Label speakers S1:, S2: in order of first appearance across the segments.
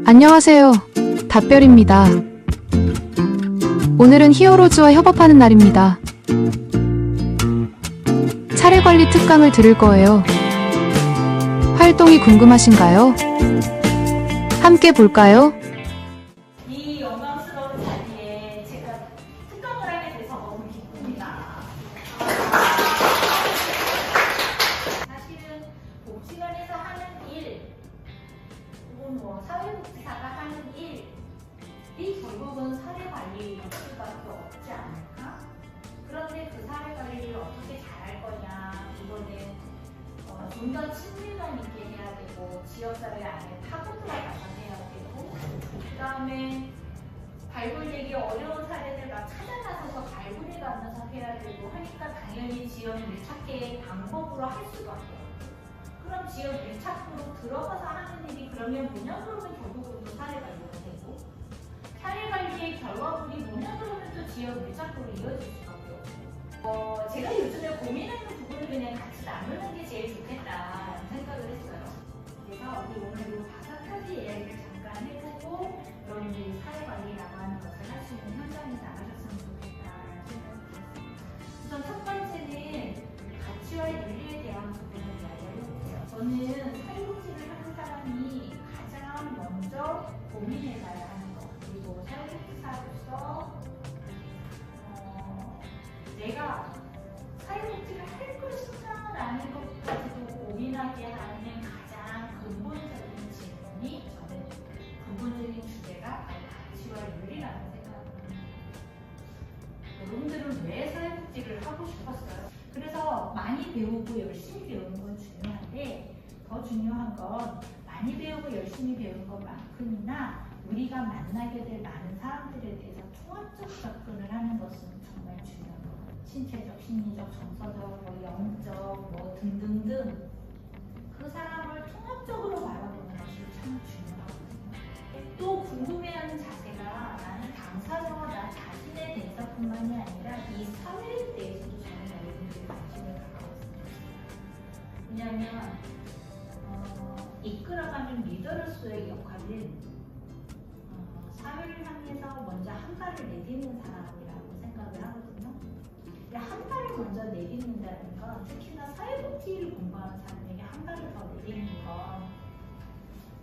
S1: 안녕하세요. 답별입니다. 오늘은 히어로즈와 협업하는 날입니다. 차례관리 특강을 들을 거예요. 활동이 궁금하신가요? 함께 볼까요?
S2: 이 영광스러운 자리에 제가 특강을 하게 돼서 너무 기쁩니다. 사실은 복지관에서 하는 일, 혹은 사회복지사가 하는 일이 결국은 사회관리일 수밖에 없지 않을까? 그런데 그 사회관리를 어떻게 잘할 거냐, 이거는 좀 더 친밀감 있게 해야 되고, 지역사회 안에 파고 들어가서 해야 되고, 그 다음에 발굴되기 어려운 사례들 막 찾아 나서서 발굴해 가면서 해야 되고 하니까 당연히 지역 밀착계의 방법으로 할 수밖에 없고, 그럼 지역 밀착으로 들어가서 하는 일이 그러면 뭐냐 그러면 결국은 또 사례관리가 되고, 사례관리의 결과물이 뭐냐 그러면 또 지역 밀착으로 이어질 수밖에 없고, 제가 요즘에 고민하는 부분을 그냥 같이 나누는 게 제일 좋겠다라는 생각을 했어요. 그래서 우리 오늘 이 5가지 이야기를 잠깐 해보고 여러분들이 사회관리라고 하는 것을 할 수 있는 현장에 나가셨으면 좋겠다라는 생각이 들었습니다. 우선 첫 번째는 가치와 윤리에 대한 부분을 이야기를 해볼게요. 저는 사회복지를 하는 사람이 가장 먼저 고민해봐야 하는 것, 그리고 사회복지사로서 내가 사회복지를 할 것인가 라는 것까지도 고민하게 하는 가장 근본적인 질문이, 저는 근본적인 주제가 바로 가치와 윤리라는 생각입니다. 여러분들은 왜 사회복지를 하고 싶었어요? 그래서 많이 배우고 열심히 배우는 건 중요한데, 더 중요한 건 많이 배우고 열심히 배우는 것만큼이나 우리가 만나게 될 많은 사람들에 대해서 통합적 접근을 하는 것은 정말 중요한 거예요. 신체적, 심리적, 정서적, 영적, 등등등 그 사람을 통합적으로 바라보는 것이 참 중요하거든요. 또 궁금해하는 자세가 나는 당사자와 나 자신에 대해서뿐만이 아니라 이 사회에 대해서도 저는 여러분들이 관심을 갖고 있습니다. 왜냐하면 이끌어가는 리더로서의 역할은 사회를 향해서 먼저 한 발을 내딛는 사람이라고 생각을 하거든요. 한 발을 먼저 내딛는다는 건, 특히나 사회복지를 공부하는 사람에게 한 발을 더 내딛는 건,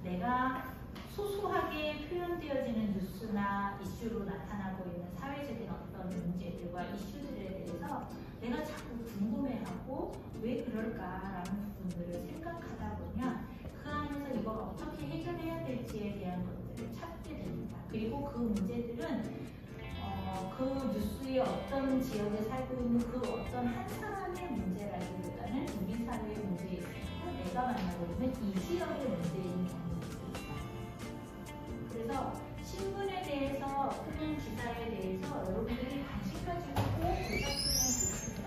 S2: 내가 소소하게 표현되어지는 뉴스나 이슈로 나타나고 있는 사회적인 어떤 문제들과 이슈들에 대해서 내가 자꾸 궁금해하고 왜 그럴까라는 부분들을 생각하다 보면 그 안에서 이걸 어떻게 해결해야 될지에 대한 것들을 찾게 됩니다. 그리고 그 문제들은 그 뉴스의 어떤 지역에 살고 있는 그 어떤 한 사람의 문제라기보다는 우리 사회의 문제에 있어서 내가 만나고 있는 이 지역의 문제인 경우들이 있어요. 그래서 신문에 대해서, 또는 기사에 대해서 여러분들이 관심 가지고 꼭 보셨으면 좋겠습니다.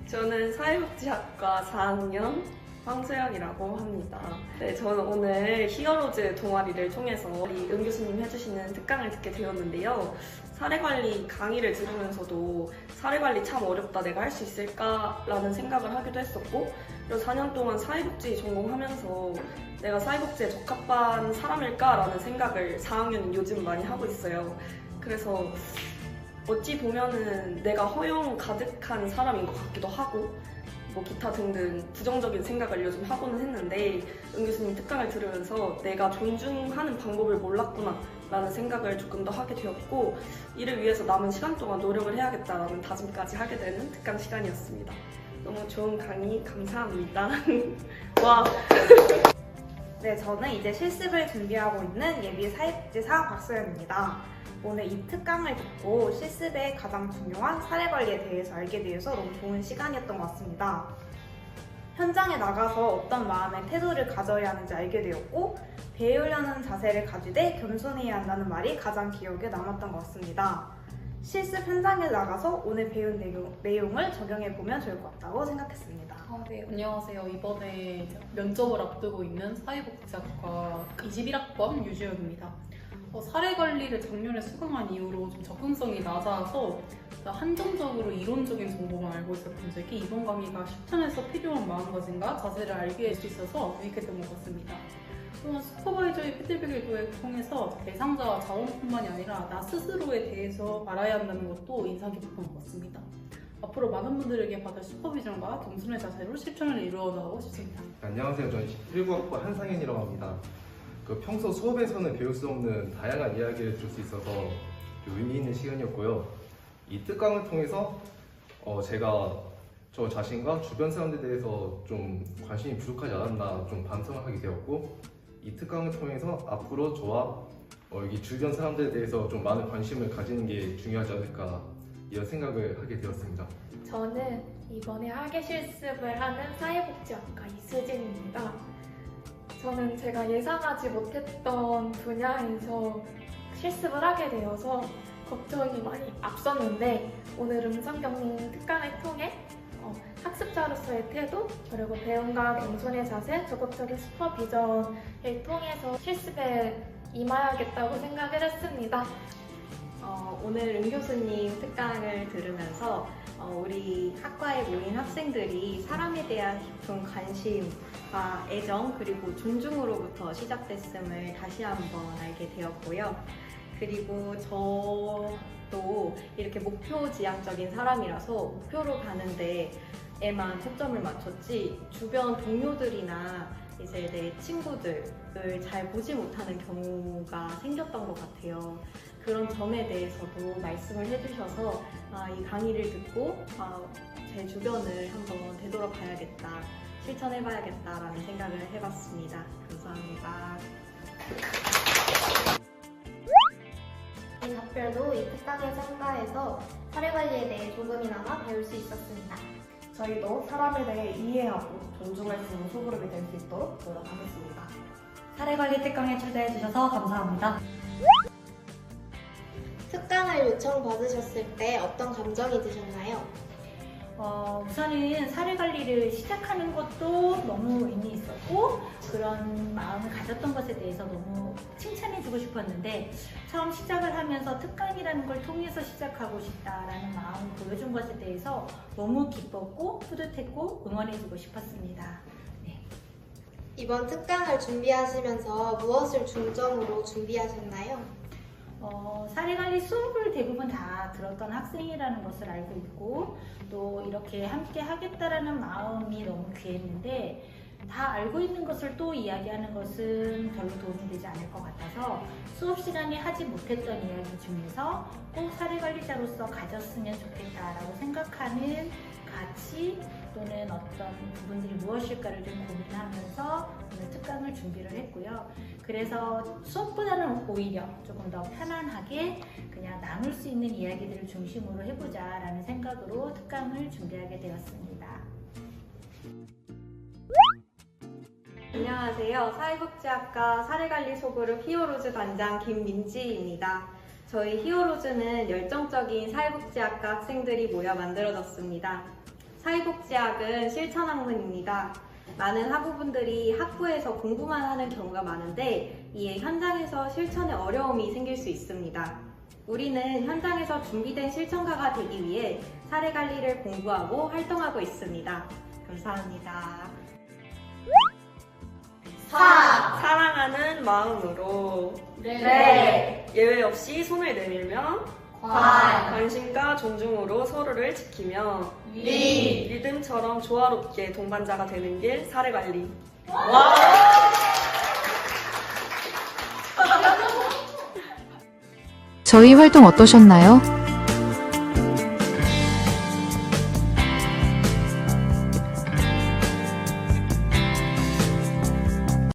S3: 저는 사회복지학과 4학년 황소연이라고 합니다. 네, 저는 오늘 히어로즈 동아리를 통해서 은 교수님 해주시는 특강을 듣게 되었는데요. 사례관리 강의를 들으면서도 사례관리 참 어렵다, 내가 할 수 있을까라는 생각을 하기도 했었고, 그리고 4년 동안 사회복지 전공하면서 내가 사회복지에 적합한 사람일까라는 생각을 4학년인 요즘 많이 하고 있어요. 그래서 어찌 보면은 내가 허영 가득한 사람인 것 같기도 하고, 기타 등등 부정적인 생각을 요즘 하고는 했는데, 은 교수님 특강을 들으면서 내가 존중하는 방법을 몰랐구나 라는 생각을 조금 더 하게 되었고, 이를 위해서 남은 시간 동안 노력을 해야겠다라는 다짐까지 하게 되는 특강 시간이었습니다. 너무 좋은 강의 감사합니다. 와.
S4: 네, 저는 이제 실습을 준비하고 있는 예비 사회복지사 박소연입니다. 오늘 이 특강을 듣고 실습의 가장 중요한 사례관리에 대해서 알게 되어서 너무 좋은 시간이었던 것 같습니다. 현장에 나가서 어떤 마음의 태도를 가져야 하는지 알게 되었고, 배우려는 자세를 가지되 겸손해야 한다는 말이 가장 기억에 남았던 것 같습니다. 실습 현장에 나가서 오늘 배운 내용을 적용해보면 좋을 것 같다고 생각했습니다.
S5: 네, 안녕하세요. 이번에 면접을 앞두고 있는 사회복지학과 21학번 유주연입니다. 사례관리를 작년에 수강한 이후로 좀 접근성이 낮아서 한정적으로 이론적인 정보만 알고 있었던 적이 이번 강의가 실천에서 필요한 마음가짐과 자세를 알게 할 수 있어서 유익했던 것 같습니다. 또한 슈퍼바이저의 피드백을 통해서 대상자와 자원뿐만이 아니라 나 스스로에 대해서 알아야 한다는 것도 인상 깊었던 것 같습니다. 앞으로 많은 분들에게 받을 슈퍼비전과 겸손의 자세로 실천을 이루어 나가고 싶습니다.
S6: 안녕하세요. 저는 19학번 한상현이라고 합니다. 평소 수업에서는 배울 수 없는 다양한 이야기를 들을 수 있어서 의미 있는 시간이었고요. 이 특강을 통해서 제가 저 자신과 주변 사람들에 대해서 좀 관심이 부족하지 않았나 좀 반성을 하게 되었고, 이 특강을 통해서 앞으로 저와 여기 주변 사람들에 대해서 좀 많은 관심을 가지는 게 중요하지 않을까 이런 생각을 하게 되었습니다.
S7: 저는 이번에 학예 실습을 하는 사회복지학과 이수진입니다. 저는 제가 예상하지 못했던 분야에서 실습을 하게 되어서 걱정이 많이 앞섰는데, 오늘 음성경리 특강을 통해 학습자로서의 태도, 그리고 배움과 겸손의 자세, 적극적인 슈퍼비전을 통해서 실습에 임하야겠다고 생각을 했습니다.
S3: 오늘 은 교수님 특강을 들으면서 우리 학과에 모인 학생들이 사람에 대한 깊은 관심과 애정 그리고 존중으로부터 시작됐음을 다시 한번 알게 되었고요. 그리고 저도 이렇게 목표지향적인 사람이라서 목표로 가는 데에만 초점을 맞췄지 주변 동료들이나 이제 내 친구들을 잘 보지 못하는 경우가 생겼던 것 같아요. 그런 점에 대해서도 말씀을 해주셔서 이 강의를 듣고 제 주변을 한번 되돌아봐야겠다, 실천해봐야겠다라는 생각을 해봤습니다. 감사합니다.
S8: 답별도 이 특강에 참가해서 사례관리에 대해 조금이나마 배울 수 있었습니다.
S4: 저희도 사람에 대해 이해하고 존중할 수 있는 소그룹이 될 수 있도록 노력하겠습니다.
S9: 사례관리 특강에 초대해주셔서 감사합니다.
S8: 특강을 요청받으셨을 때 어떤 감정이 드셨나요?
S10: 우선은 사례관리를 시작하는 것도 너무 의미 있었고, 그런 마음을 가졌던 것에 대해서 너무 칭찬해주고 싶었는데, 처음 시작을 하면서 특강이라는 걸 통해서 시작하고 싶다라는 마음을 보여준 것에 대해서 너무 기뻤고 뿌듯했고 응원해주고 싶었습니다. 네.
S8: 이번 특강을 준비하시면서 무엇을 중점으로 준비하셨나요?
S10: 사례관리 수업을 대부분 다 들었던 학생이라는 것을 알고 있고, 또 이렇게 함께 하겠다라는 마음이 너무 귀했는데, 다 알고 있는 것을 또 이야기하는 것은 별로 도움이 되지 않을 것 같아서 수업 시간에 하지 못했던 이야기 중에서 꼭 사례관리자로서 가졌으면 좋겠다라고 생각하는 가치 또는 어떤 부분들이 무엇일까를 좀 고민하면서 오늘 특강을 준비를 했고요. 그래서 수업보다는 오히려 조금 더 편안하게 그냥 나눌 수 있는 이야기들을 중심으로 해보자라는 생각으로 특강을 준비하게 되었습니다.
S3: 안녕하세요. 사회복지학과 사례관리 소그룹 히어로즈 반장 김민지입니다. 저희 히어로즈는 열정적인 사회복지학과 학생들이 모여 만들어졌습니다. 사회복지학은 실천학문입니다. 많은 학우분들이 학부에서 공부만 하는 경우가 많은데, 이에 현장에서 실천에 어려움이 생길 수 있습니다. 우리는 현장에서 준비된 실천가가 되기 위해 사례관리를 공부하고 활동하고 있습니다. 감사합니다. 사랑하는 마음으로
S7: 네.
S3: 예외 없이 손을 내밀며 관심과 존중으로 서로를 지키며 리듬처럼 조화롭게 동반자가 되는 길 사례관리.
S1: 저희 활동 어떠셨나요?